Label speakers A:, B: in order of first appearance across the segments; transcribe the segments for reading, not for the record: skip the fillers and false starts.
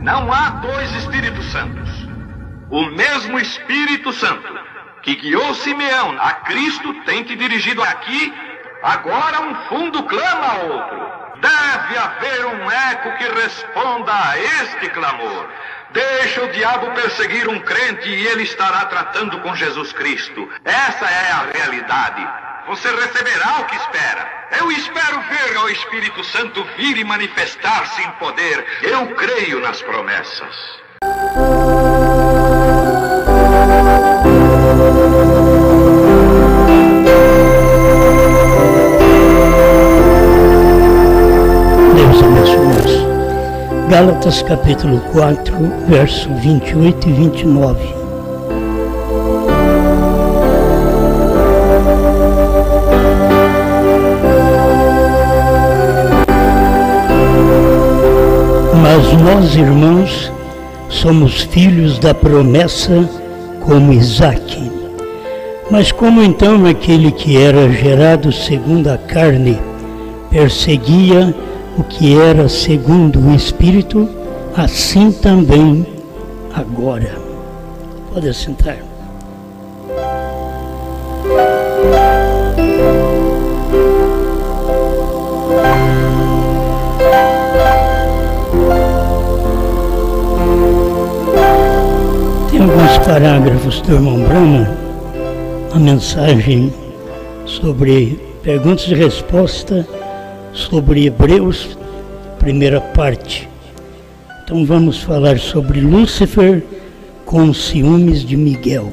A: Não há dois Espíritos Santos. O mesmo Espírito Santo que guiou Simeão a Cristo tem te dirigido aqui. Agora um fundo clama a outro. Deve haver um eco que responda a este clamor. Deixa o diabo perseguir um crente e ele estará tratando com Jesus Cristo. Essa é a realidade. Você receberá o que espera. Eu espero ver o Espírito Santo vir e manifestar-se em poder. Eu creio nas promessas.
B: Deus abençoe. Gálatas capítulo 4, verso 28 e 29. Mas nós, irmãos, somos filhos da promessa como Isaque. Mas como então aquele que era gerado segundo a carne perseguia o que era segundo o Espírito, assim também agora. Pode sentar. Tem alguns parágrafos do irmão Brahma, a mensagem sobre perguntas e respostas sobre Hebreus, primeira parte. Então vamos falar sobre Lúcifer com ciúmes de Miguel.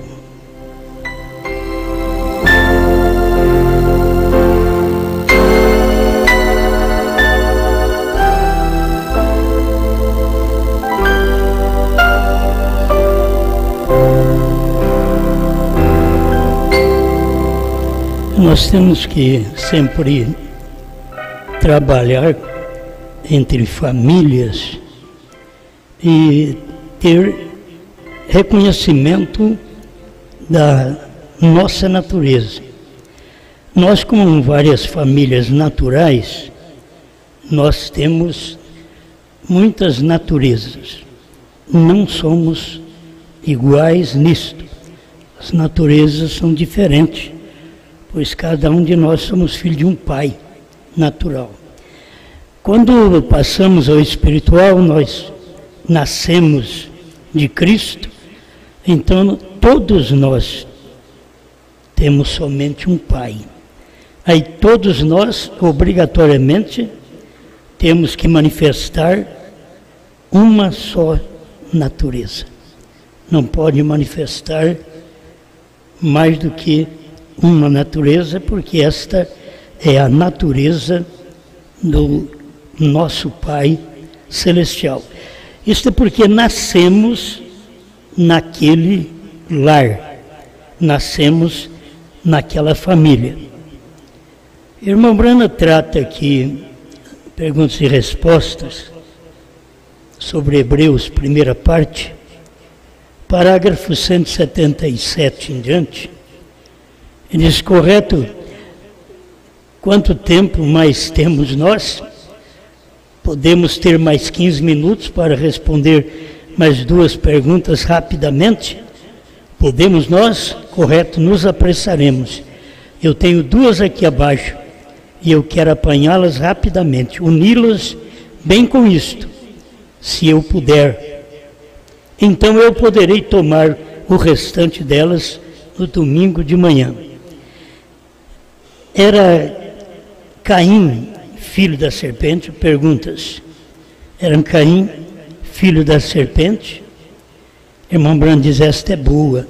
B: Nós temos que sempre trabalhar entre famílias e ter reconhecimento da nossa natureza. Nós, como várias famílias naturais, nós temos muitas naturezas. Não somos iguais nisto. As naturezas são diferentes, pois cada um de nós somos filho de um pai natural. Quando passamos ao espiritual, nós nascemos de Cristo, então todos nós temos somente um pai. Aí todos nós, obrigatoriamente, temos que manifestar uma só natureza. Não pode manifestar mais do que uma natureza, porque esta é a natureza do nosso Pai Celestial. Isto é porque nascemos naquele lar, nascemos naquela família. Irmão Brana trata aqui perguntas e respostas sobre Hebreus, primeira parte, parágrafo 177 em diante. Ele diz: correto, quanto tempo mais temos nós? Podemos ter mais 15 minutos para responder mais duas perguntas rapidamente? Podemos nós? Correto, nos apressaremos. Eu tenho duas aqui abaixo e eu quero apanhá-las rapidamente, uni-las bem com isto, se eu puder. Então eu poderei tomar o restante delas no domingo de manhã. Era Caim, filho da serpente? Perguntas. Era Caim, filho da serpente? Irmão Brando diz: esta é boa.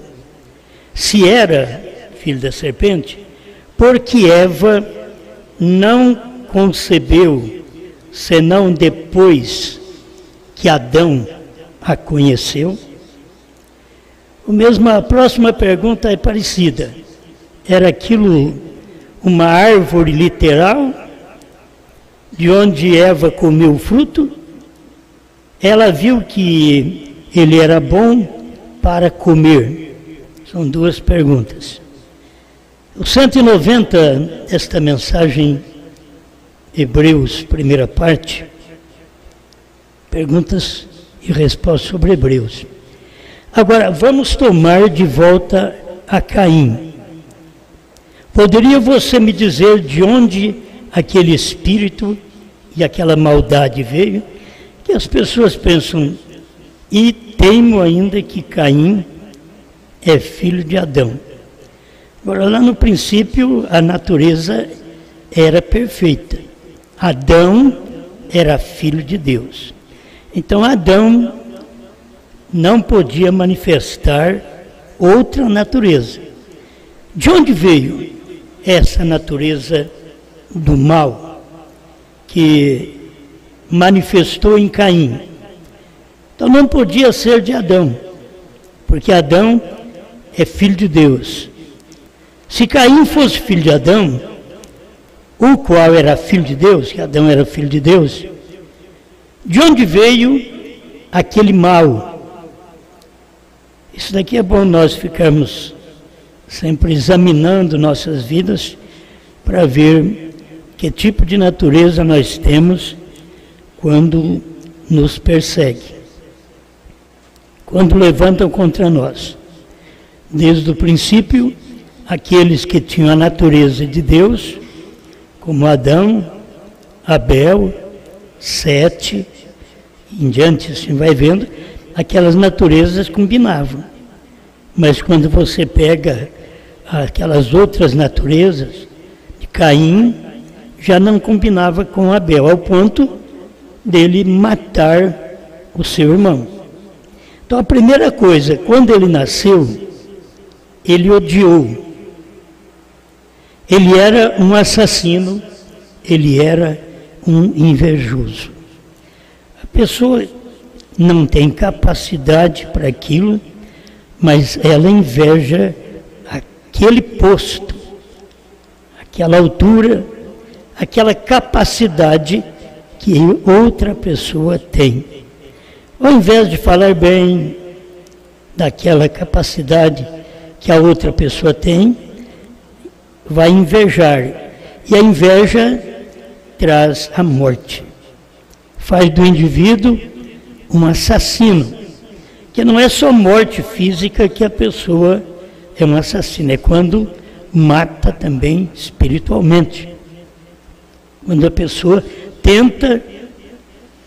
B: Se era filho da serpente, porque Eva não concebeu, senão depois que Adão a conheceu? A próxima pergunta é parecida. Era aquilo uma árvore literal, de onde Eva comeu o fruto? Ela viu que ele era bom para comer. São duas perguntas. O 190 desta mensagem, Hebreus, primeira parte, perguntas e resposta sobre Hebreus. Agora, vamos tomar de volta a Caim. Poderia você me dizer de onde aquele espírito e aquela maldade veio? Que as pessoas pensam, e teimo ainda que Caim é filho de Adão. Agora, lá no princípio, a natureza era perfeita. Adão era filho de Deus. Então, Adão não podia manifestar outra natureza. De onde veio essa natureza do mal que manifestou em Caim? Então não podia ser de Adão, porque Adão é filho de Deus. Se Caim fosse filho de Adão, o qual era filho de Deus, que Adão era filho de Deus, de onde veio aquele mal? Isso daqui é bom nós ficarmos sempre examinando nossas vidas para ver que tipo de natureza nós temos quando nos persegue, quando levantam contra nós. Desde o princípio, aqueles que tinham a natureza de Deus, como Adão, Abel, Sete, em diante, assim vai vendo, aquelas naturezas combinavam. Mas quando você pega aquelas outras naturezas, de Caim, já não combinava com Abel, ao ponto dele matar o seu irmão. Então a primeira coisa, quando ele nasceu, ele odiou. Ele era um assassino, ele era um invejoso. A pessoa não tem capacidade para aquilo, mas ela inveja aquele posto, aquela altura, aquela capacidade que outra pessoa tem. Ao invés de falar bem daquela capacidade que a outra pessoa tem, vai invejar. E a inveja traz a morte. Faz do indivíduo um assassino. Que não é só morte física que a pessoa é um assassino, é quando mata também espiritualmente. Quando a pessoa tenta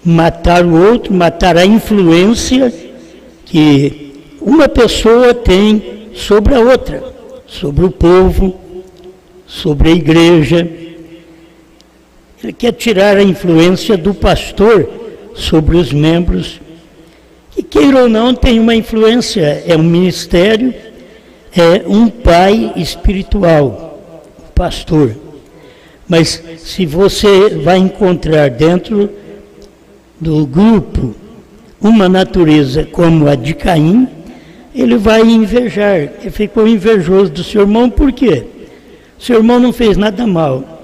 B: matar o outro, matar a influência que uma pessoa tem sobre a outra, sobre o povo, sobre a igreja. Ele quer tirar a influência do pastor sobre os membros, que queira ou não tem uma influência, é um ministério, é um pai espiritual, o pastor. Mas se você vai encontrar dentro do grupo uma natureza como a de Caim, ele vai invejar, ele ficou invejoso do seu irmão, por quê? O seu irmão não fez nada mal.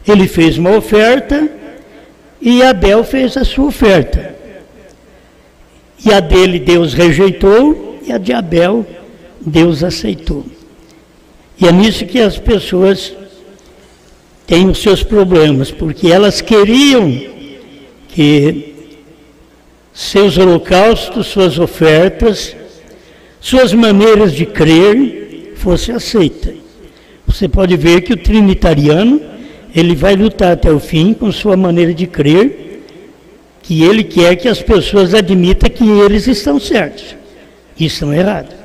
B: Ele fez uma oferta e Abel fez a sua oferta. E a dele Deus rejeitou e a de Abel Deus aceitou. E é nisso que as pessoas têm os seus problemas, porque elas queriam que seus holocaustos, suas ofertas, suas maneiras de crer fossem aceitas. Você pode ver que o trinitariano, ele vai lutar até o fim com sua maneira de crer, que ele quer que as pessoas admitam que eles estão certos e estão errados.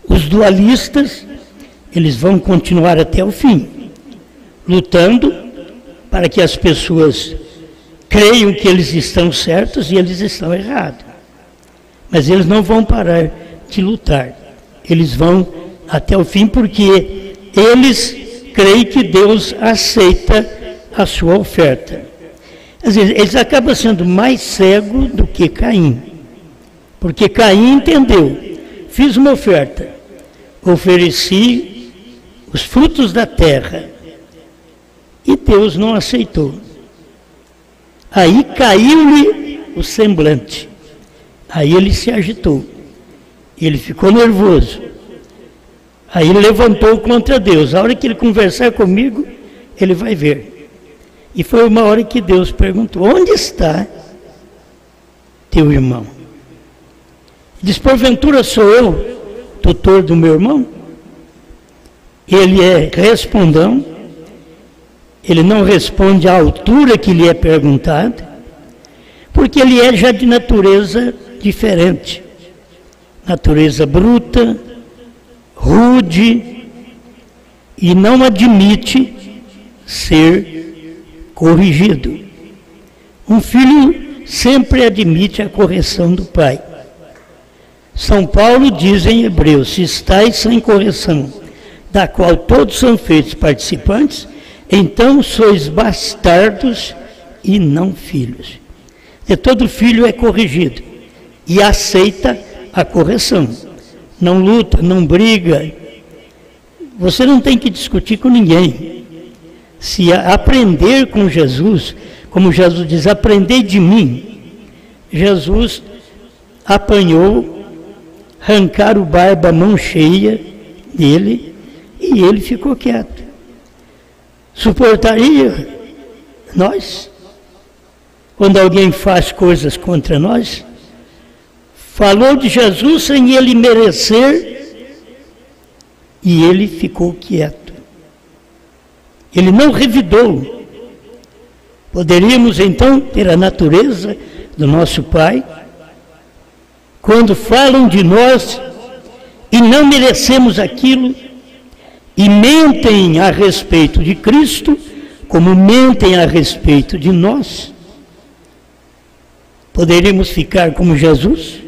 B: Os dualistas, eles vão continuar até o fim, lutando para que as pessoas creiam que eles estão certos e eles estão errados. Mas eles não vão parar de lutar. Eles vão até o fim porque eles creem que Deus aceita a sua oferta. Às vezes, eles acabam sendo mais cegos do que Caim. Porque Caim entendeu. Fiz uma oferta. Ofereci os frutos da terra. E Deus não aceitou. Aí caiu-lhe o semblante. Aí ele se agitou. Ele ficou nervoso. Aí ele levantou contra Deus. A hora que ele conversar comigo, ele vai ver. E foi uma hora que Deus perguntou: onde está teu irmão. Diz, porventura sou eu tutor do meu irmão? Ele é respondão, ele não responde à altura que lhe é perguntado, porque ele é já de natureza diferente, natureza bruta, rude, e não admite ser corrigido. Um filho sempre admite a correção do pai. São Paulo diz em Hebreus, se estáis sem correção, da qual todos são feitos participantes, então sois bastardos e não filhos. E todo filho é corrigido e aceita a correção. Não luta, não briga. Você não tem que discutir com ninguém. Se aprender com Jesus, como Jesus diz, aprendei de mim. Jesus apanhou, arrancaram o barba a mão cheia dele e ele ficou quieto. Suportaria nós, quando alguém faz coisas contra nós? Falou de Jesus sem ele merecer e ele ficou quieto. Ele não revidou. Poderíamos então ter a natureza do nosso Pai, quando falam de nós e não merecemos aquilo, e mentem a respeito de Cristo, como mentem a respeito de nós, poderíamos ficar como Jesus,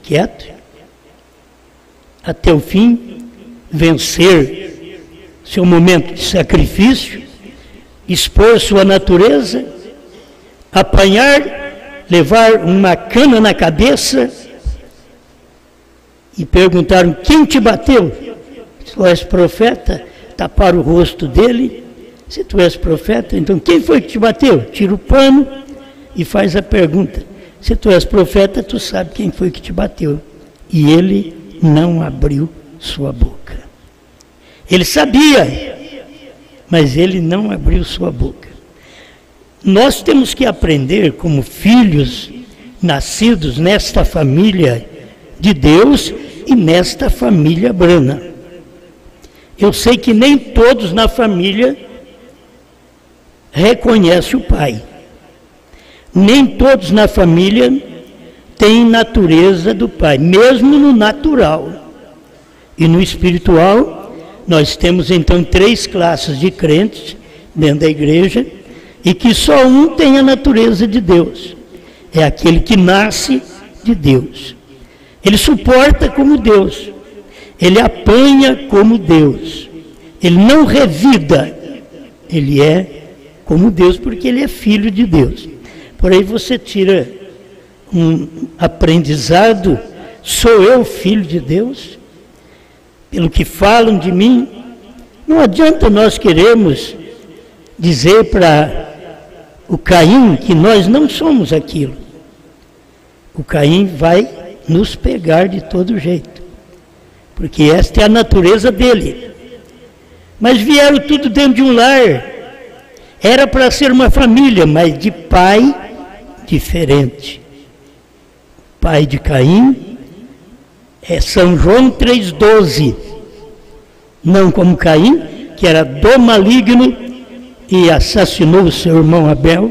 B: quieto, até o fim, vencer seu momento de sacrifício, expor sua natureza, apanhar, levar uma cana na cabeça e perguntaram, quem te bateu? Se tu és profeta, tapar o rosto dele. Se tu és profeta, então quem foi que te bateu? Tira o pano e faz a pergunta. Se tu és profeta, tu sabe quem foi que te bateu. E ele não abriu sua boca. Ele sabia, mas ele não abriu sua boca. Nós temos que aprender como filhos nascidos nesta família de Deus e nesta família brana. Eu sei que nem todos na família reconhecem o pai. Nem todos na família têm natureza do pai, mesmo no natural. E no espiritual, nós temos então 3 classes de crentes dentro da igreja, e que só um tem a natureza de Deus. É aquele que nasce de Deus. Ele suporta como Deus. Ele apanha como Deus. Ele não revida. Ele é como Deus, porque ele é filho de Deus. Por aí você tira um aprendizado, sou eu filho de Deus? Pelo que falam de mim? Não adianta nós queremos dizer para o Caim que nós não somos aquilo. O Caim vai nos pegar de todo jeito, porque esta é a natureza dele. Mas vieram tudo dentro de um lar. Era para ser uma família, mas de pai diferente. Pai de Caim é São João 3,12. Não como Caim, que era do maligno e assassinou o seu irmão Abel.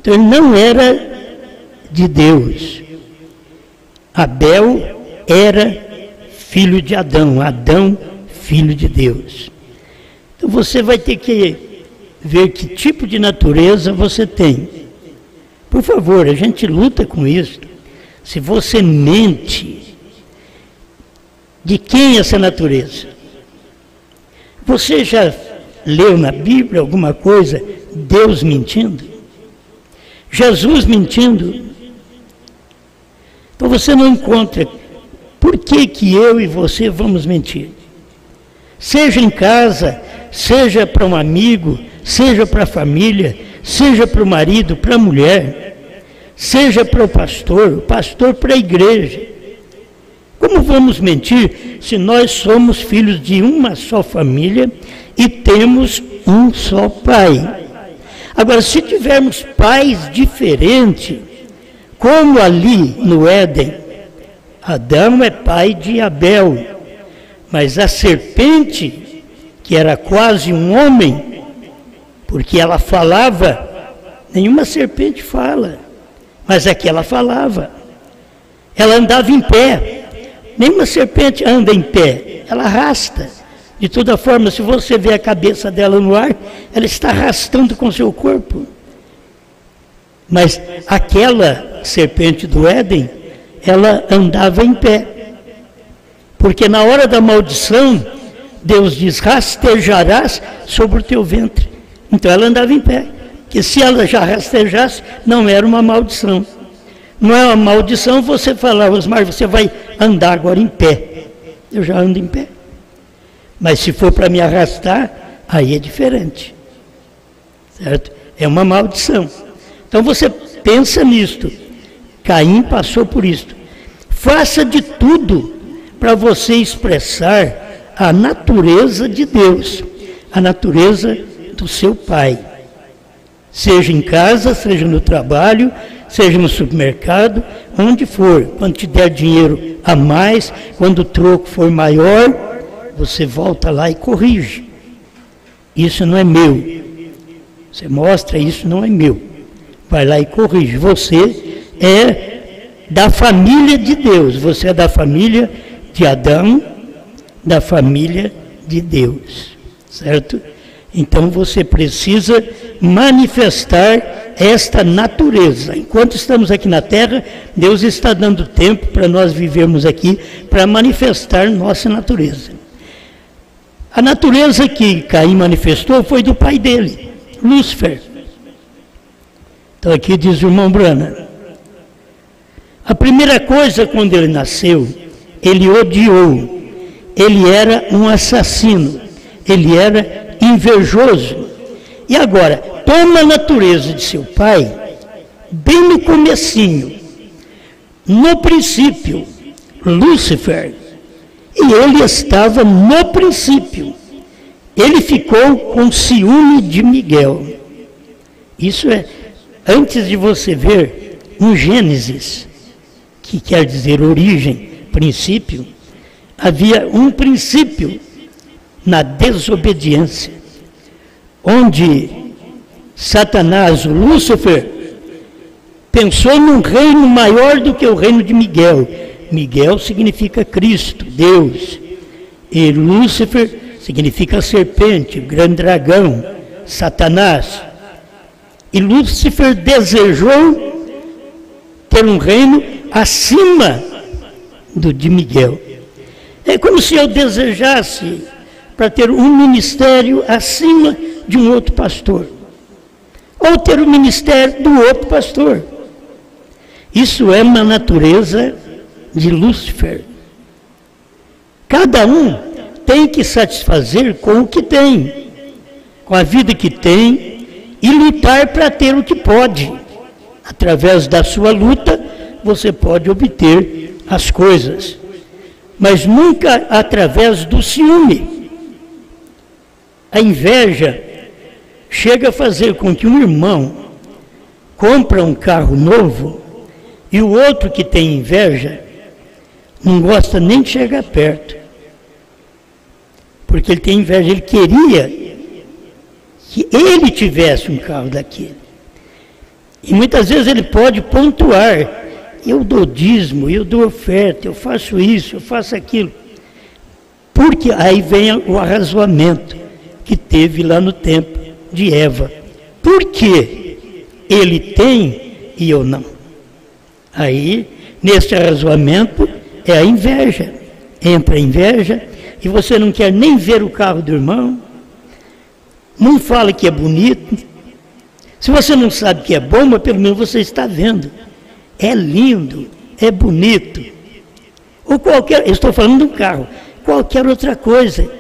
B: Então ele não era de Deus. Abel era filho de Adão, Adão filho de Deus. Então você vai ter que ver que tipo de natureza você tem. Por favor, a gente luta com isso. Se você mente, de quem é essa natureza? Você já leu na Bíblia alguma coisa, Deus mentindo? Jesus mentindo? Então você não encontra. Por que que eu e você vamos mentir? Seja em casa, seja para um amigo, seja para a família, seja para o marido, para a mulher, seja para o pastor para a igreja. Como vamos mentir se nós somos filhos de uma só família e temos um só pai? Agora, se tivermos pais diferentes, como ali no Éden, Adão é pai de Abel, mas a serpente, que era quase um homem, porque ela falava, nenhuma serpente fala, mas aqui ela falava, ela andava em pé, nenhuma serpente anda em pé, ela arrasta. De toda forma, se você vê a cabeça dela no ar, ela está arrastando com seu corpo. Mas aquela serpente do Éden, ela andava em pé. Porque na hora da maldição, Deus diz, rastejarás sobre o teu ventre. Então ela andava em pé. Porque se ela já rastejasse, não era uma maldição. Não é uma maldição você falar, Osmar, você vai andar agora em pé. Eu já ando em pé. Mas se for para me arrastar, aí é diferente. Certo? É uma maldição. Então você pensa nisto. Caim passou por isto. Faça de tudo para você expressar a natureza de Deus, a natureza do seu Pai. Seja em casa, seja no trabalho, seja no supermercado, onde for. Quando te der dinheiro a mais, quando o troco for maior, você volta lá e corrige. Isso não é meu. Você mostra, isso não é meu. Vai lá e corrige. Você é da família de Deus. Você é da família de Adão, da família de Deus. Certo? Então você precisa manifestar esta natureza. Enquanto estamos aqui na terra, Deus está dando tempo para nós vivermos aqui, para manifestar nossa natureza. A natureza que Caim manifestou foi do pai dele, Lúcifer. Então aqui diz o irmão Brana. A primeira coisa, quando ele nasceu, ele odiou. Ele era um assassino. Ele era invejoso. E agora, toma a natureza de seu pai, bem no comecinho, no princípio, Lúcifer, e ele estava no princípio. Ele ficou com ciúme de Miguel. Isso é, antes de você ver um Gênesis, que quer dizer origem, princípio, havia um princípio na desobediência, onde Satanás, Lúcifer, pensou num reino maior do que o reino de Miguel. Miguel significa Cristo, Deus, e Lúcifer significa serpente, grande dragão, Satanás. E Lúcifer desejou ter um reino acima do de Miguel. É como se eu desejasse para ter um ministério acima de um outro pastor, ou ter o ministério do outro pastor. Isso é uma natureza de Lúcifer. Cada um tem que satisfazer com o que tem, com a vida que tem, e lutar para ter o que pode. Através da sua luta, você pode obter as coisas, mas nunca através do ciúme. A inveja chega a fazer com que um irmão compre um carro novo e o outro que tem inveja não gosta nem de chegar perto, porque ele tem inveja. Ele queria que ele tivesse um carro daquele. E muitas vezes ele pode pontuar: eu dou dízimo, eu dou oferta, eu faço isso, eu faço aquilo. Porque aí vem o arrazoamento que teve lá no tempo de Eva. Por que ele tem e eu não? Aí, nesse arrazoamento, é a inveja. Entra a inveja e você não quer nem ver o carro do irmão, não fala que é bonito. Se você não sabe que é bom, mas pelo menos você está vendo. É lindo, é bonito. Ou qualquer, eu estou falando de um carro, qualquer outra coisa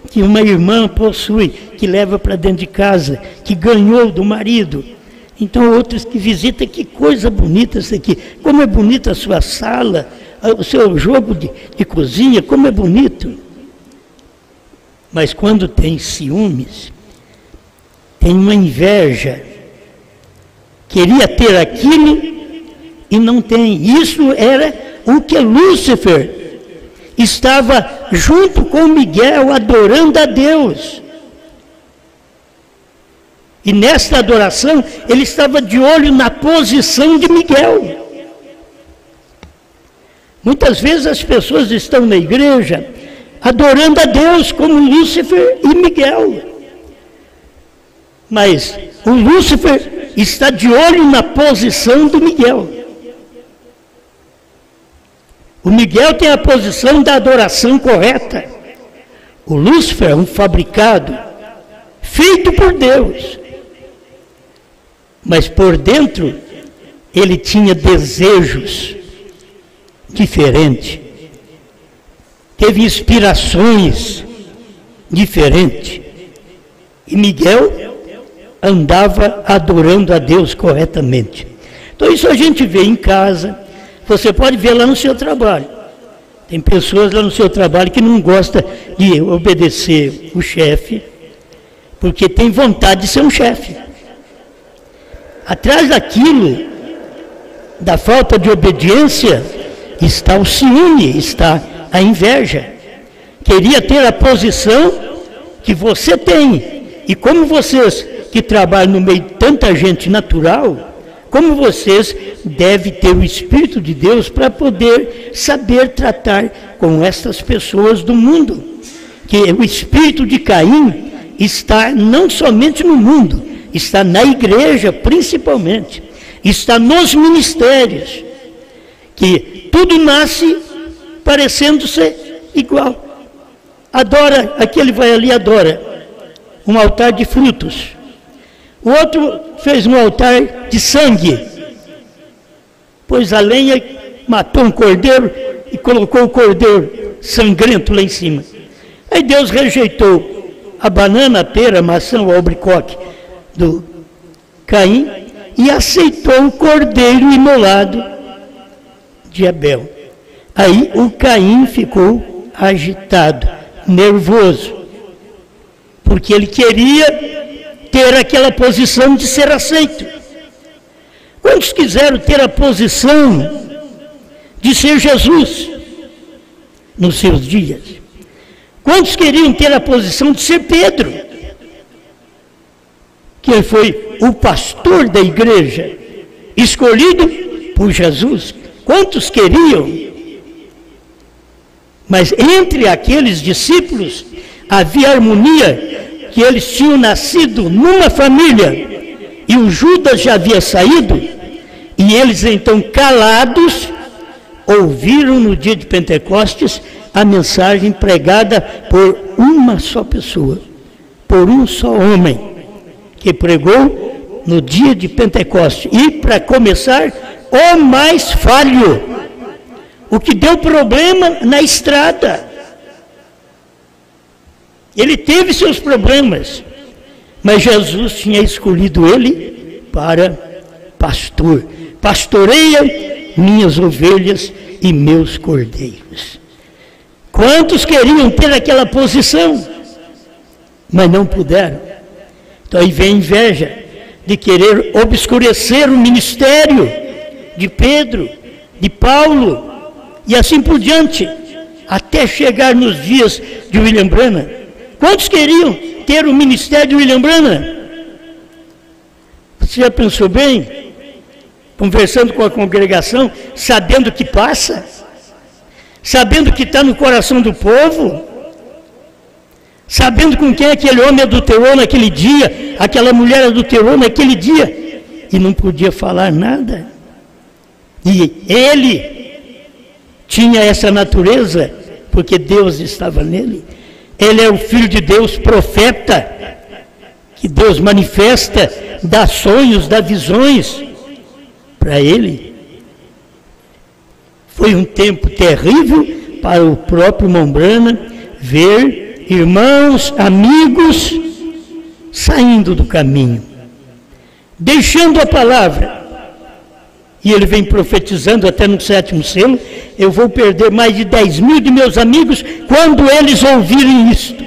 B: que uma irmã possui, que leva para dentro de casa, que ganhou do marido. Então outros que visitam, que coisa bonita isso aqui, como é bonita a sua sala, o seu jogo de cozinha, como é bonito. Mas quando tem ciúmes, tem uma inveja, queria ter aquilo e não tem. Isso era o que Lúcifer estava junto com Miguel adorando a Deus. E nesta adoração, ele estava de olho na posição de Miguel. Muitas vezes as pessoas estão na igreja adorando a Deus como Lúcifer e Miguel. Mas o Lúcifer está de olho na posição do Miguel. O Miguel tem a posição da adoração correta. O Lúcifer é um fabricado, feito por Deus. Mas por dentro, ele tinha desejos diferentes. Teve inspirações diferentes. E Miguel andava adorando a Deus corretamente. Então isso a gente vê em casa, você pode ver lá no seu trabalho. Tem pessoas lá no seu trabalho que não gostam de obedecer o chefe, porque tem vontade de ser um chefe. Atrás daquilo, da falta de obediência, está o ciúme, está a inveja. Queria ter a posição que você tem. E como vocês que trabalham no meio de tanta gente natural, como vocês devem ter o Espírito de Deus para poder saber tratar com estas pessoas do mundo. Que o Espírito de Caim está não somente no mundo, está na igreja principalmente, está nos ministérios, que tudo nasce parecendo ser igual. Adora, aquele vai ali adora um altar de frutos, o outro fez um altar de sangue, pôs a lenha, matou um cordeiro e colocou o cordeiro sangrento lá em cima. Aí Deus rejeitou a banana, a pera, a maçã, o albaricoque do Caim e aceitou o cordeiro imolado de Abel. Aí o Caim ficou agitado, nervoso, porque ele queria ter aquela posição de ser aceito. Quantos quiseram ter a posição de ser Jesus nos seus dias? Quantos queriam ter a posição de ser Pedro, que ele foi o pastor da igreja, escolhido por Jesus? Quantos queriam? Mas entre aqueles discípulos havia harmonia, que eles tinham nascido numa família, e o Judas já havia saído, e eles então calados, ouviram no dia de Pentecostes a mensagem pregada por uma só pessoa, por um só homem, que pregou no dia de Pentecostes. E para começar, o mais falho, o que deu problema na estrada. Ele teve seus problemas, mas Jesus tinha escolhido ele para pastor. Pastoreia minhas ovelhas e meus cordeiros. Quantos queriam ter aquela posição, mas não puderam? Então aí vem a inveja de querer obscurecer o ministério de Pedro, de Paulo, e assim por diante, até chegar nos dias de William Branham. Quantos queriam ter o ministério de William Branham? Você já pensou bem? Conversando com a congregação, sabendo o que passa, sabendo o que está no coração do povo, sabendo com quem aquele homem adulterou naquele dia, aquela mulher adulterou naquele dia, e não podia falar nada. E ele tinha essa natureza, porque Deus estava nele. Ele é o Filho de Deus, profeta, que Deus manifesta, dá sonhos, dá visões para ele. Foi um tempo terrível para o próprio Irmão Branham ver irmãos, amigos, saindo do caminho, deixando a palavra. E ele vem profetizando até no 7º selo: eu vou perder mais de 10 mil de meus amigos quando eles ouvirem isto.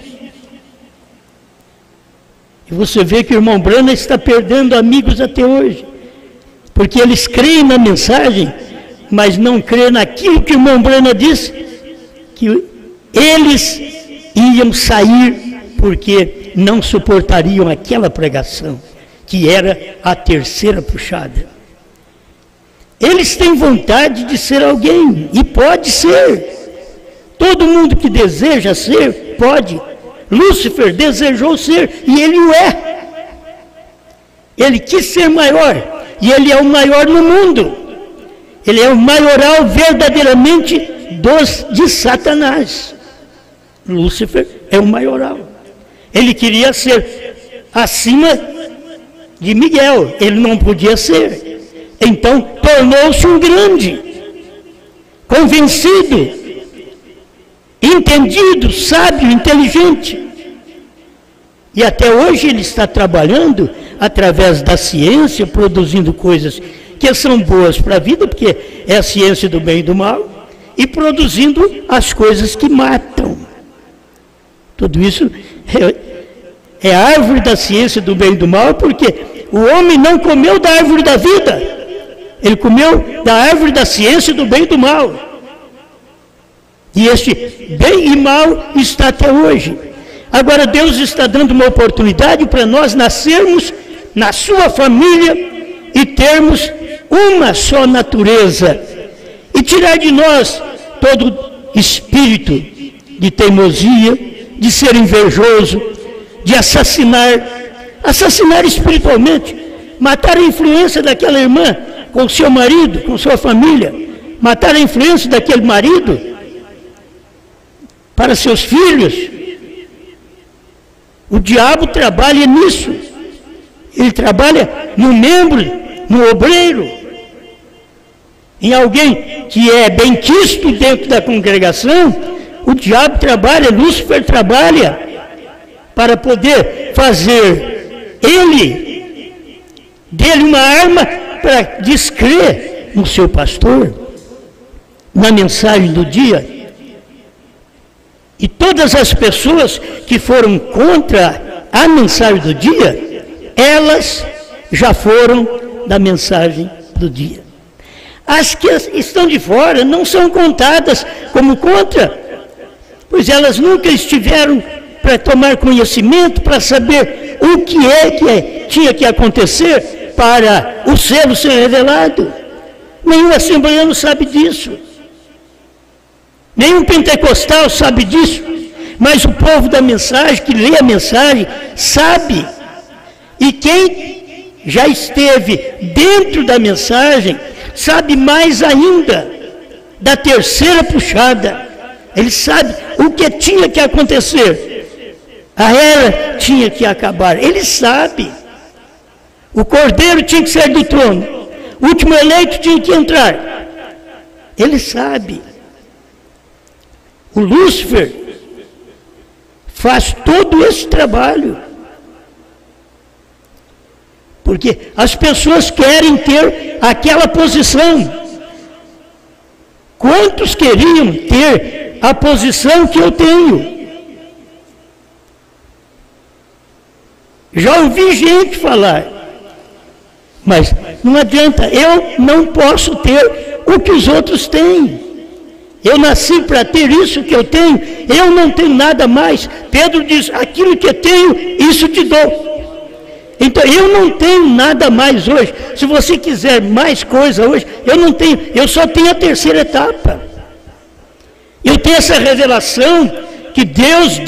B: E você vê que o irmão Branham está perdendo amigos até hoje. porque eles creem na mensagem, mas não creem naquilo que o irmão Brana disse, que eles iam sair porque não suportariam aquela pregação, que era a terceira puxada. Eles têm vontade de ser alguém, e pode ser. Todo mundo que deseja ser, pode. Lúcifer desejou ser, e ele o é. Ele quis ser maior, e ele é o maior no mundo. Ele é o maioral verdadeiramente de Satanás. Lúcifer é o maioral. Ele queria ser acima de Miguel, ele não podia ser. Então tornou-se um grande, convencido, entendido, sábio, inteligente. E até hoje ele está trabalhando através da ciência, produzindo coisas que são boas para a vida, porque é a ciência do bem e do mal, e produzindo as coisas que matam. Tudo isso é a árvore da ciência do bem e do mal, porque o homem não comeu da árvore da vida, ele comeu da árvore da ciência do bem e do mal. E este bem e mal está até hoje. Agora Deus está dando uma oportunidade para nós nascermos na sua família e termos uma só natureza, e tirar de nós todo espírito de teimosia, de ser invejoso, de assassinar espiritualmente, matar a influência daquela irmã com seu marido, com sua família, matar a influência daquele marido para seus filhos. O diabo trabalha nisso. Ele trabalha no membro, no obreiro, em alguém que é benquisto dentro da congregação. O diabo trabalha, Lúcifer trabalha para poder fazer dele uma arma para descrer no seu pastor, na mensagem do dia. E todas as pessoas que foram contra a mensagem do dia, elas já foram da mensagem do dia. As que estão de fora não são contadas como contra, pois elas nunca estiveram para tomar conhecimento, para saber o que tinha que acontecer para o selo ser revelado. Nenhum assembleano sabe disso. Nenhum pentecostal sabe disso, mas o povo da mensagem, que lê a mensagem, sabe. E quem já esteve dentro da mensagem, sabe mais ainda da terceira puxada. Ele sabe o que tinha que acontecer. A era tinha que acabar. Ele sabe. O cordeiro tinha que sair do trono. O último eleito tinha que entrar. Ele sabe. O Lúcifer faz todo esse trabalho, porque as pessoas querem ter aquela posição. Quantos queriam ter a posição que eu tenho? Já ouvi gente falar, mas não adianta, eu não posso ter o que os outros têm. Eu nasci para ter isso que eu tenho, eu não tenho nada mais. Pedro diz, aquilo que eu tenho, isso te dou. Então, eu não tenho nada mais hoje. Se você quiser mais coisa hoje, eu não tenho, eu só tenho a terceira etapa. Eu tenho essa revelação que Deus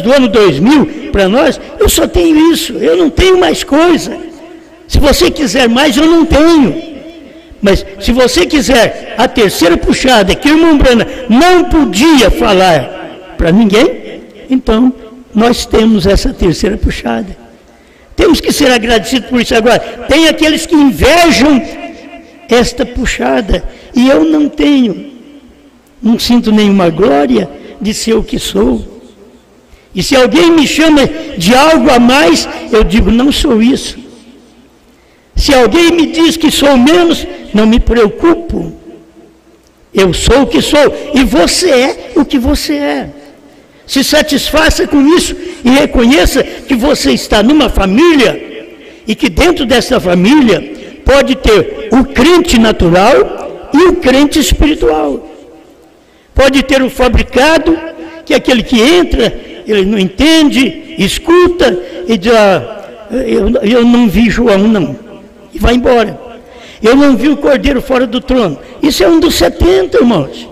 B: do ano 2000 para nós, eu só tenho isso, eu não tenho mais coisa. Se você quiser mais, eu não tenho. Mas se você quiser a terceira puxada, que o irmão Brana não podia falar para ninguém, então nós temos essa terceira puxada. Temos que ser agradecidos por isso. Agora, tem aqueles que invejam esta puxada, e eu não tenho, não sinto nenhuma glória de ser o que sou. E se alguém me chama de algo a mais, eu digo, não sou isso. Se alguém me diz que sou menos, não me preocupo. Eu sou o que sou, e você é o que você é. Se satisfaça com isso e reconheça que você está numa família, e que dentro dessa família pode ter o crente natural e o crente espiritual. Pode ter o fabricado, que é aquele que entra, ele não entende, escuta e diz, eu não vi João não, e vai embora. Eu não vi o Cordeiro fora do trono. Isso é um dos 70, irmãos.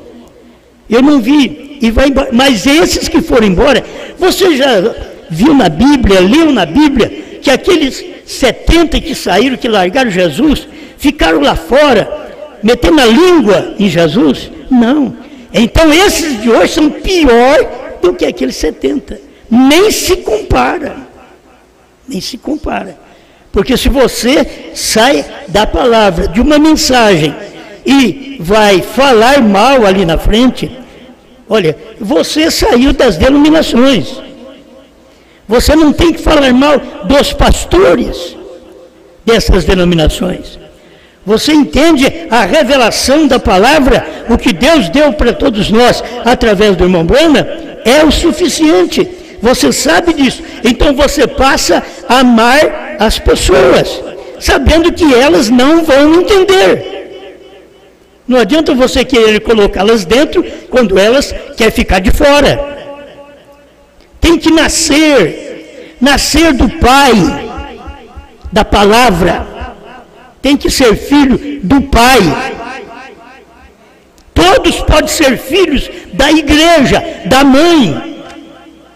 B: Eu não vi, e vai embora. Mas esses que foram embora, você já viu na Bíblia, leu na Bíblia, que aqueles 70 que saíram, que largaram Jesus, ficaram lá fora, metendo a língua em Jesus? Não. Então esses de hoje são pior do que aqueles 70. Nem se compara. Nem se compara. Porque se você sai da palavra, de uma mensagem, e vai falar mal ali na frente, olha, você saiu das denominações. Você não tem que falar mal dos pastores dessas denominações. Você entende a revelação da palavra, o que Deus deu para todos nós através do irmão Brana, é o suficiente. Você sabe disso. Então você passa a amar as pessoas, sabendo que elas não vão entender. Não adianta você querer colocá-las dentro quando elas querem ficar de fora. Tem que nascer do Pai, da palavra. Tem que ser filho do Pai. Todos podem ser filhos da igreja, da mãe,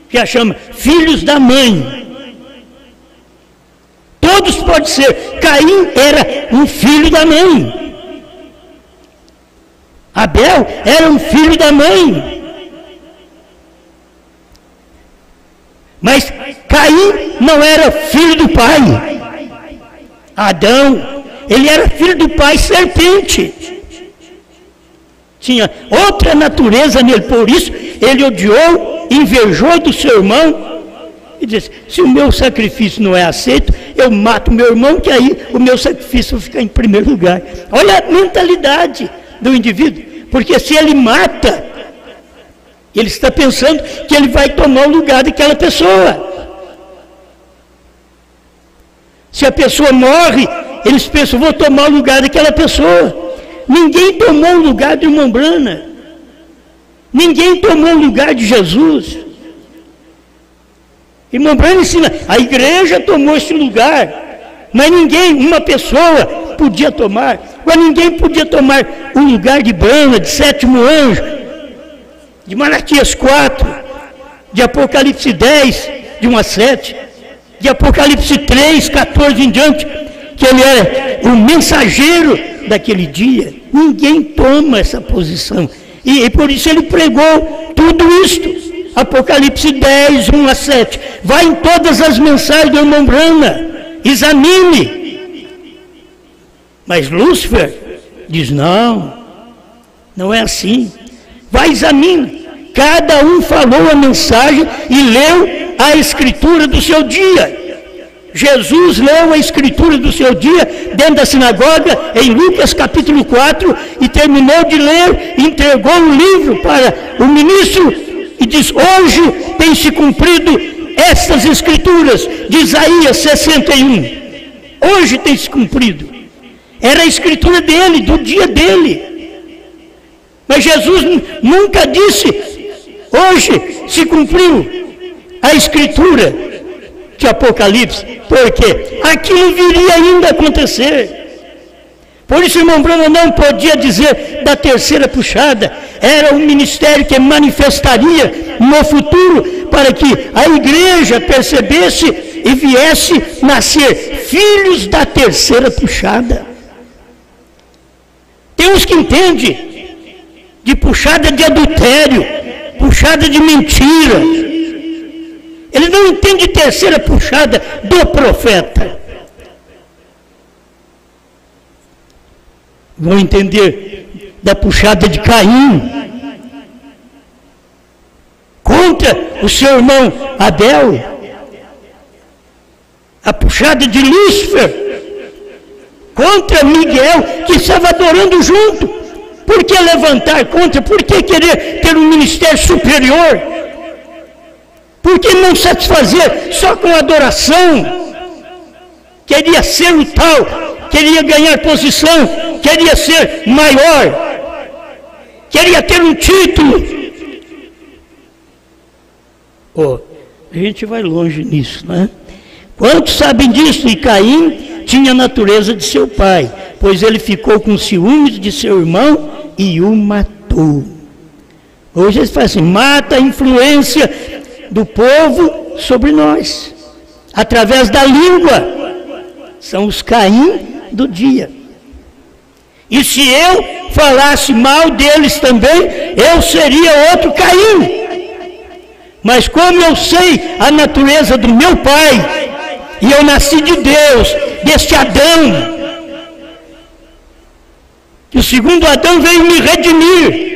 B: que a chama filhos da mãe. Todos podem ser. Caim era um filho da mãe. Abel era um filho da mãe. Mas Caim não era filho do pai. Adão, ele era filho do pai serpente. Tinha outra natureza nele, por isso ele odiou, invejou do seu irmão e disse: se o meu sacrifício não é aceito, eu mato meu irmão, que aí o meu sacrifício vai ficar em primeiro lugar. Olha a mentalidade do indivíduo, porque se ele mata, ele está pensando que ele vai tomar o lugar daquela pessoa. Se a pessoa morre, eles pensam: vou tomar o lugar daquela pessoa. Ninguém tomou o lugar do irmão Brana. Ninguém tomou o lugar de Jesus. Irmão Brana ensina, a igreja tomou esse lugar, mas ninguém, uma pessoa podia tomar. Mas ninguém podia tomar o lugar de Brana, de sétimo anjo, de Malaquias 4, de Apocalipse 10, de 1 a 7, de Apocalipse 3, 14 em diante, que ele era o mensageiro daquele dia. Ninguém toma essa posição. E por isso ele pregou tudo isto. Apocalipse 10, 1 a 7. Vai em todas as mensagens do irmão Brana, examine. Mas Lúcifer diz: não, não é assim. Vai, examina. Cada um falou a mensagem e leu a escritura do seu dia. Jesus leu a escritura do seu dia dentro da sinagoga, em Lucas capítulo 4, e terminou de ler, entregou um livro para o ministro e diz: hoje tem se cumprido estas escrituras de Isaías 61. Hoje tem se cumprido. Era a escritura dele, do dia dele. Mas Jesus nunca disse: hoje se cumpriu a escritura de Apocalipse, porque aquilo viria ainda a acontecer. Por isso, irmão Brana não podia dizer da terceira puxada. Era um ministério que manifestaria no futuro, para que a igreja percebesse e viesse nascer filhos da terceira puxada. Tem uns que entendem de puxada de adultério, puxada de mentira. Ele não entende terceira puxada do profeta. Vão entender da puxada de Caim contra o seu irmão Abel, a puxada de Lúcifer contra Miguel, que estava adorando junto. Por que levantar contra? Por que querer ter um ministério superior? Por que não satisfazer só com adoração? Queria ser o tal queria ganhar posição, queria ser maior, queria ter um título. A gente vai longe nisso, né? Quantos sabem disso? E Caim tinha a natureza de seu pai, pois ele ficou com ciúmes de seu irmão e o matou. Hoje eles falam assim, mata a influência do povo sobre nós, através da língua. São os Caim do dia. E se eu falasse mal deles também, eu seria outro Caim. Mas como eu sei a natureza do meu pai, e eu nasci de Deus, deste Adão, que o segundo Adão veio me redimir,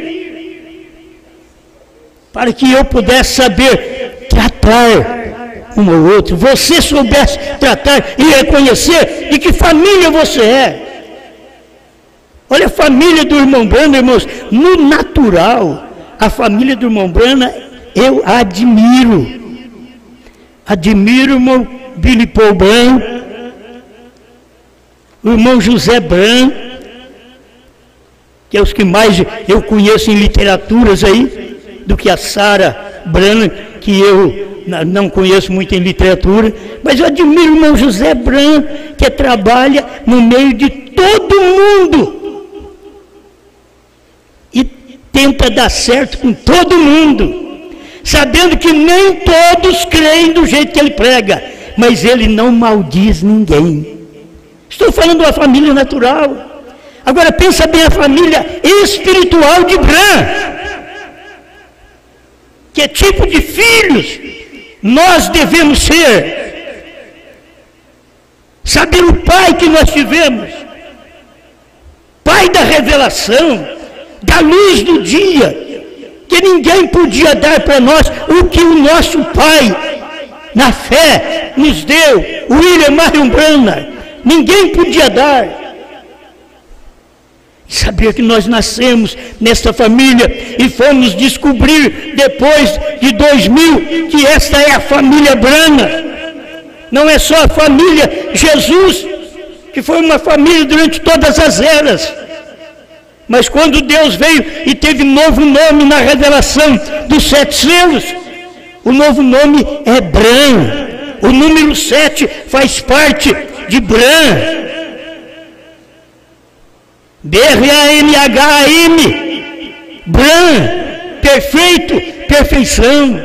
B: para que eu pudesse saber tratar um ao outro, você soubesse tratar e reconhecer de que família você é. Olha a família do irmão Brana, irmãos, no natural, a família do irmão Brana, eu admiro o irmão Billy Paul Bran, o irmão José Bran, que é os que mais eu conheço em literaturas aí, do que a Sara Bran, que eu não conheço muito em literatura, mas eu admiro o irmão José Bran, que trabalha no meio de todo mundo e tenta dar certo com todo mundo, sabendo que nem todos creem do jeito que ele prega, mas ele não maldiz ninguém. Estou falando de uma família natural. Agora pensa bem a família espiritual de Bran. Que tipo de filhos nós devemos ser? Saber o pai que nós tivemos, pai da revelação, da luz do dia, que ninguém podia dar para nós o que o nosso pai na fé nos deu, o William Marion Branham, ninguém podia dar. Saber que nós nascemos nesta família e fomos descobrir depois de 2000 que esta é a família Branham. Não é só a família Jesus, que foi uma família durante todas as eras, mas quando Deus veio e teve novo nome na revelação dos 7 selos, o novo nome é Bran. O número 7 faz parte de Bran. B-R-A-N-H-A-M. Bran. Perfeito, perfeição.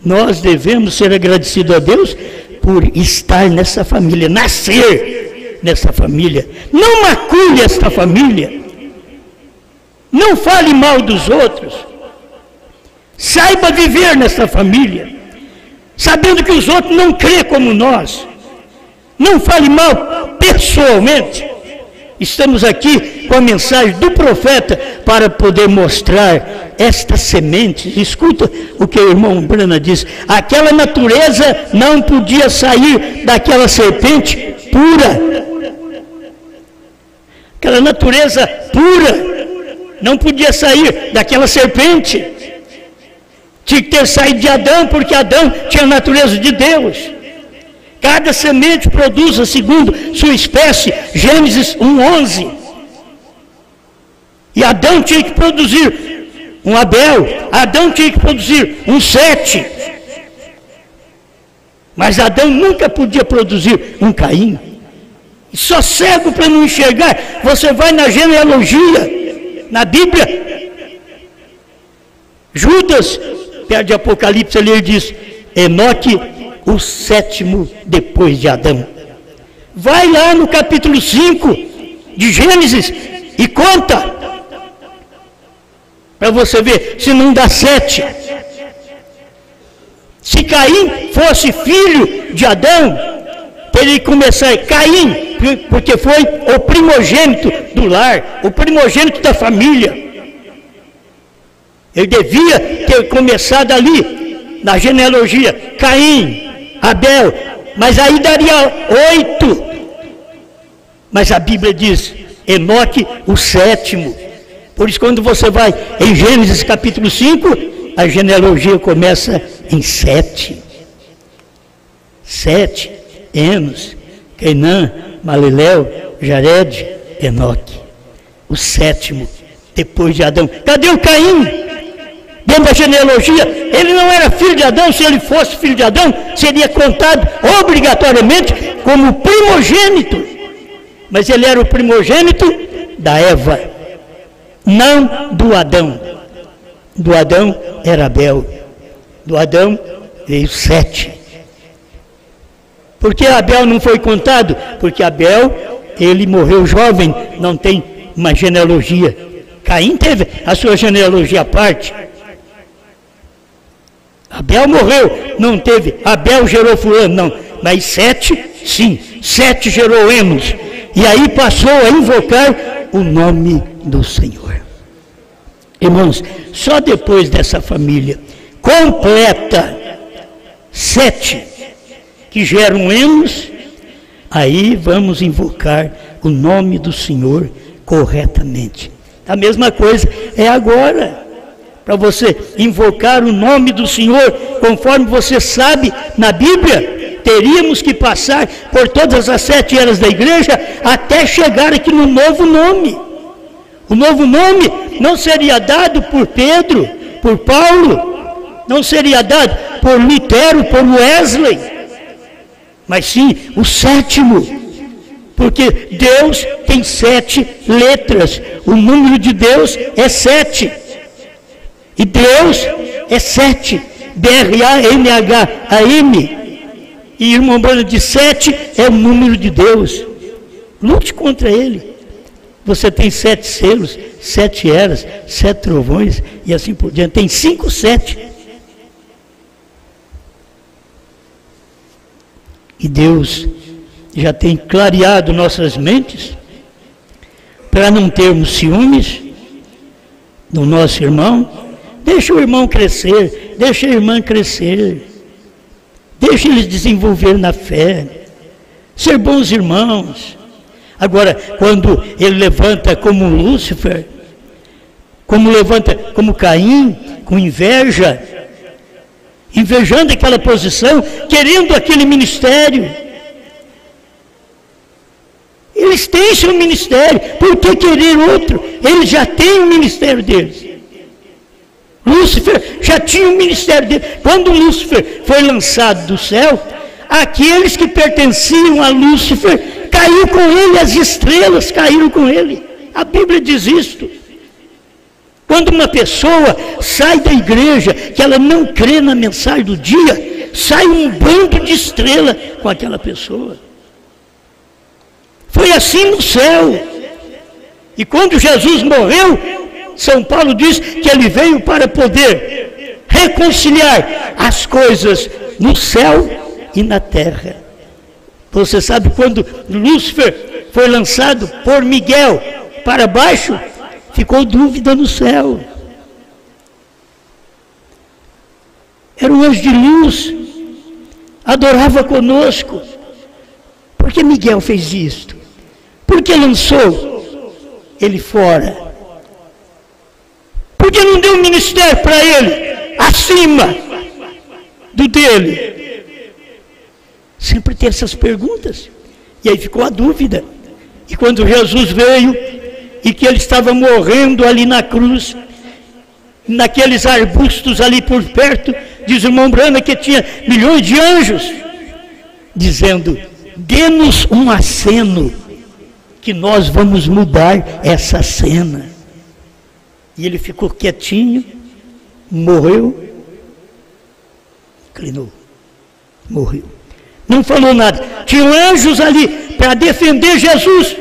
B: Nós devemos ser agradecidos a Deus por estar nessa família, nascer nessa família. Não macule esta família. Não fale mal dos outros. Saiba viver nessa família, sabendo que os outros não crêem como nós. Não fale mal pessoalmente. Estamos aqui com a mensagem do profeta para poder mostrar esta semente. Escuta o que o irmão Brana diz. Aquela natureza não podia sair daquela serpente pura. Aquela natureza pura não podia sair daquela serpente. Tinha que ter saído de Adão, porque Adão tinha a natureza de Deus. Cada semente produz segundo sua espécie, Gênesis 1:11. E Adão tinha que produzir um Abel, Adão tinha que produzir um Sete. Mas Adão nunca podia produzir um Caim. Só cego para não enxergar. Você vai na genealogia, na Bíblia, Judas, perto de Apocalipse, ali ele diz, Enoque, o 7º depois de Adão. Vai lá no capítulo 5 de Gênesis e conta, para você ver se não dá 7. Se Caim fosse filho de Adão, teria que começar Caim, porque foi o primogênito do lar, o primogênito da família. Ele devia ter começado ali, na genealogia, Caim, Abel, mas aí daria 8. Mas a Bíblia diz, Enoque, o 7º. Por isso, quando você vai em Gênesis capítulo 5, a genealogia começa em 7. 7, Enos, Cainã, Maleleu, Jared, Enoque. O sétimo, depois de Adão. Cadê o Caim? Dentro da genealogia, ele não era filho de Adão. Se ele fosse filho de Adão, seria contado obrigatoriamente como primogênito. Mas ele era o primogênito da Eva, não do Adão. Do Adão era Abel. Do Adão veio Sete. Por que Abel não foi contado? Porque Abel, ele morreu jovem, não tem uma genealogia. Caim teve a sua genealogia à parte. Abel morreu, não teve. Abel gerou fulano, não. Mas Sete, sim. Sete gerou Enos. E aí passou a invocar o nome do Senhor. Irmãos, só depois dessa família completa, Sete, que geram Enos, aí vamos invocar o nome do Senhor corretamente. A mesma coisa é agora. Para você invocar o nome do Senhor, conforme você sabe na Bíblia, teríamos que passar por todas as 7 eras da igreja até chegar aqui no novo nome. O novo nome não seria dado por Pedro, por Paulo, não seria dado por Lutero, por Wesley, mas sim o sétimo, porque Deus tem 7 letras, o número de Deus é 7, e Deus é 7, B-R-A-N-H-A-M, e irmão Branham de 7 é o número de Deus. Lute contra ele. Você tem 7 selos, 7 eras, 7 trovões e assim por diante. Tem 5 7. E Deus já tem clareado nossas mentes para não termos ciúmes do nosso irmão. Deixa o irmão crescer, deixa a irmã crescer. Deixa eles desenvolver na fé, ser bons irmãos. Agora, quando ele levanta como Lúcifer, como levanta como Caim, com inveja, invejando aquela posição, querendo aquele ministério. Eles têm seu ministério, por que querer outro? Eles já têm o ministério deles. Lúcifer já tinha o ministério dele. Quando Lúcifer foi lançado do céu, aqueles que pertenciam a Lúcifer caiu com ele, as estrelas caíram com ele. A Bíblia diz isto. Quando uma pessoa sai da igreja, que ela não crê na mensagem do dia, sai um bando de estrela com aquela pessoa. Foi assim no céu. E quando Jesus morreu, São Paulo diz que ele veio para poder reconciliar as coisas no céu e na terra. Você sabe, quando Lúcifer foi lançado por Miguel para baixo, ficou dúvida no céu. Era um anjo de luz, adorava conosco. Por que Miguel fez isto? Por que lançou ele fora? Por que não deu um ministério para ele acima do dele? Sempre tem essas perguntas. E aí ficou a dúvida. E quando Jesus veio e que ele estava morrendo ali na cruz, naqueles arbustos ali por perto, diz o irmão Branham que tinha milhões de anjos, dizendo: dê-nos um aceno, que nós vamos mudar essa cena. E ele ficou quietinho, morreu, inclinou, morreu. Não falou nada. Tinha anjos ali para defender Jesus,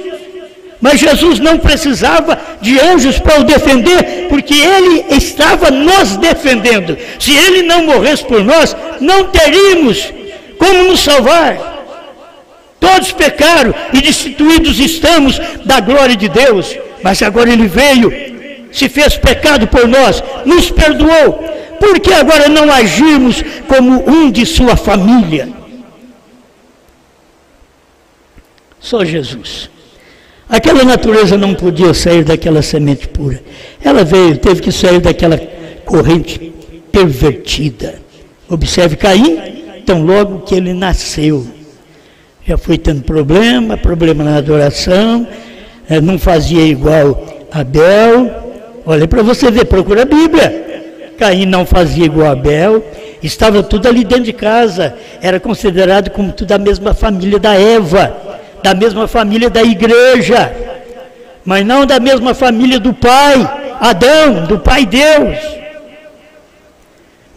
B: mas Jesus não precisava de anjos para o defender, porque ele estava nos defendendo. Se ele não morresse por nós, não teríamos como nos salvar. Todos pecaram e destituídos estamos da glória de Deus, mas agora ele veio, se fez pecado por nós, nos perdoou. Por que agora não agirmos como um de sua família? Só Jesus. Aquela natureza não podia sair daquela semente pura. Ela veio, teve que sair daquela corrente pervertida. Observe Caim, então logo que ele nasceu, já foi tendo problema na adoração, não fazia igual Abel. Olha para você ver, procura a Bíblia. Caim não fazia igual Abel, estava tudo ali dentro de casa, era considerado como tudo a mesma família da Eva, da mesma família da igreja, mas não da mesma família do pai Adão, do pai Deus.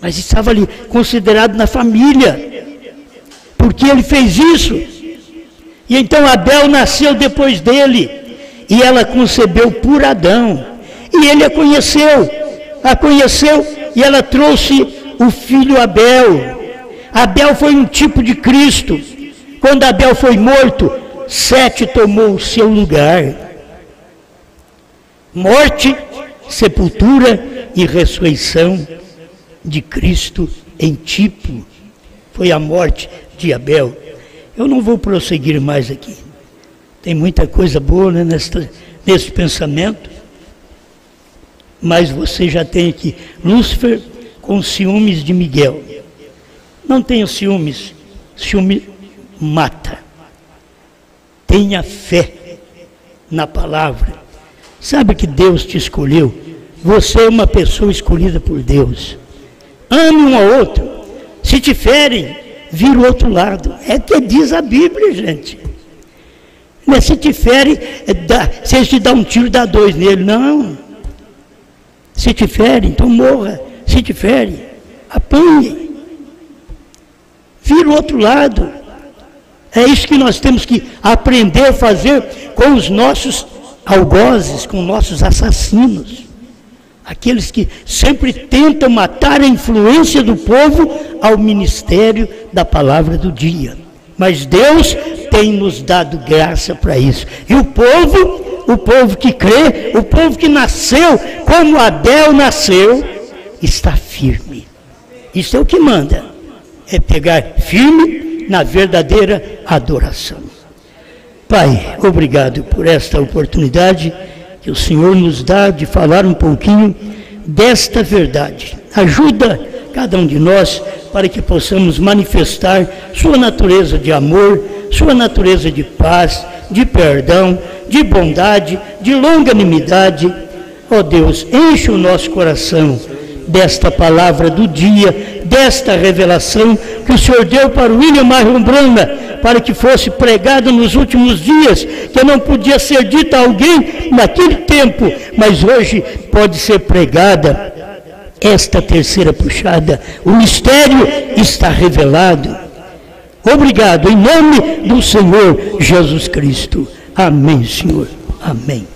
B: Mas estava ali considerado na família, porque ele fez isso. E então Abel nasceu depois dele, e ela concebeu por Adão, e ele a conheceu e ela trouxe o filho Abel. Abel foi um tipo de Cristo. Quando Abel foi morto, Sete tomou o seu lugar. Morte, sepultura e ressurreição de Cristo em tipo. Foi a morte de Abel. Eu não vou prosseguir mais aqui. Tem muita coisa boa, né, nesse pensamento. Mas você já tem aqui Lúcifer com ciúmes de Miguel. Não tenha ciúmes. Ciúme mata. Tenha fé na palavra. Sabe que Deus te escolheu? Você é uma pessoa escolhida por Deus. Ame um ao outro. Se te ferem, vira o outro lado. É que diz a Bíblia, gente. Não é se te ferem, se eles te dão um tiro, dá dois nele. Não. Se te ferem, então morra. Se te ferem, apanhe. Vira o outro lado. É isso que nós temos que aprender a fazer com os nossos algozes, com nossos assassinos. Aqueles que sempre tentam matar a influência do povo ao ministério da palavra do dia. Mas Deus tem nos dado graça para isso. E o povo que crê, o povo que nasceu como Abel nasceu, está firme. Isso é o que manda. É pegar firme na verdadeira adoração. Pai, obrigado por esta oportunidade que o Senhor nos dá de falar um pouquinho desta verdade. Ajuda cada um de nós para que possamos manifestar sua natureza de amor, sua natureza de paz, de perdão, de bondade, de longanimidade. Ó Deus, enche o nosso coração desta palavra do dia, desta revelação que o Senhor deu para o William Marion Branham, para que fosse pregada nos últimos dias, que não podia ser dita a alguém naquele tempo, mas hoje pode ser pregada. Esta terceira puxada, o mistério está revelado. Obrigado, em nome do Senhor Jesus Cristo. Amém, Senhor. Amém.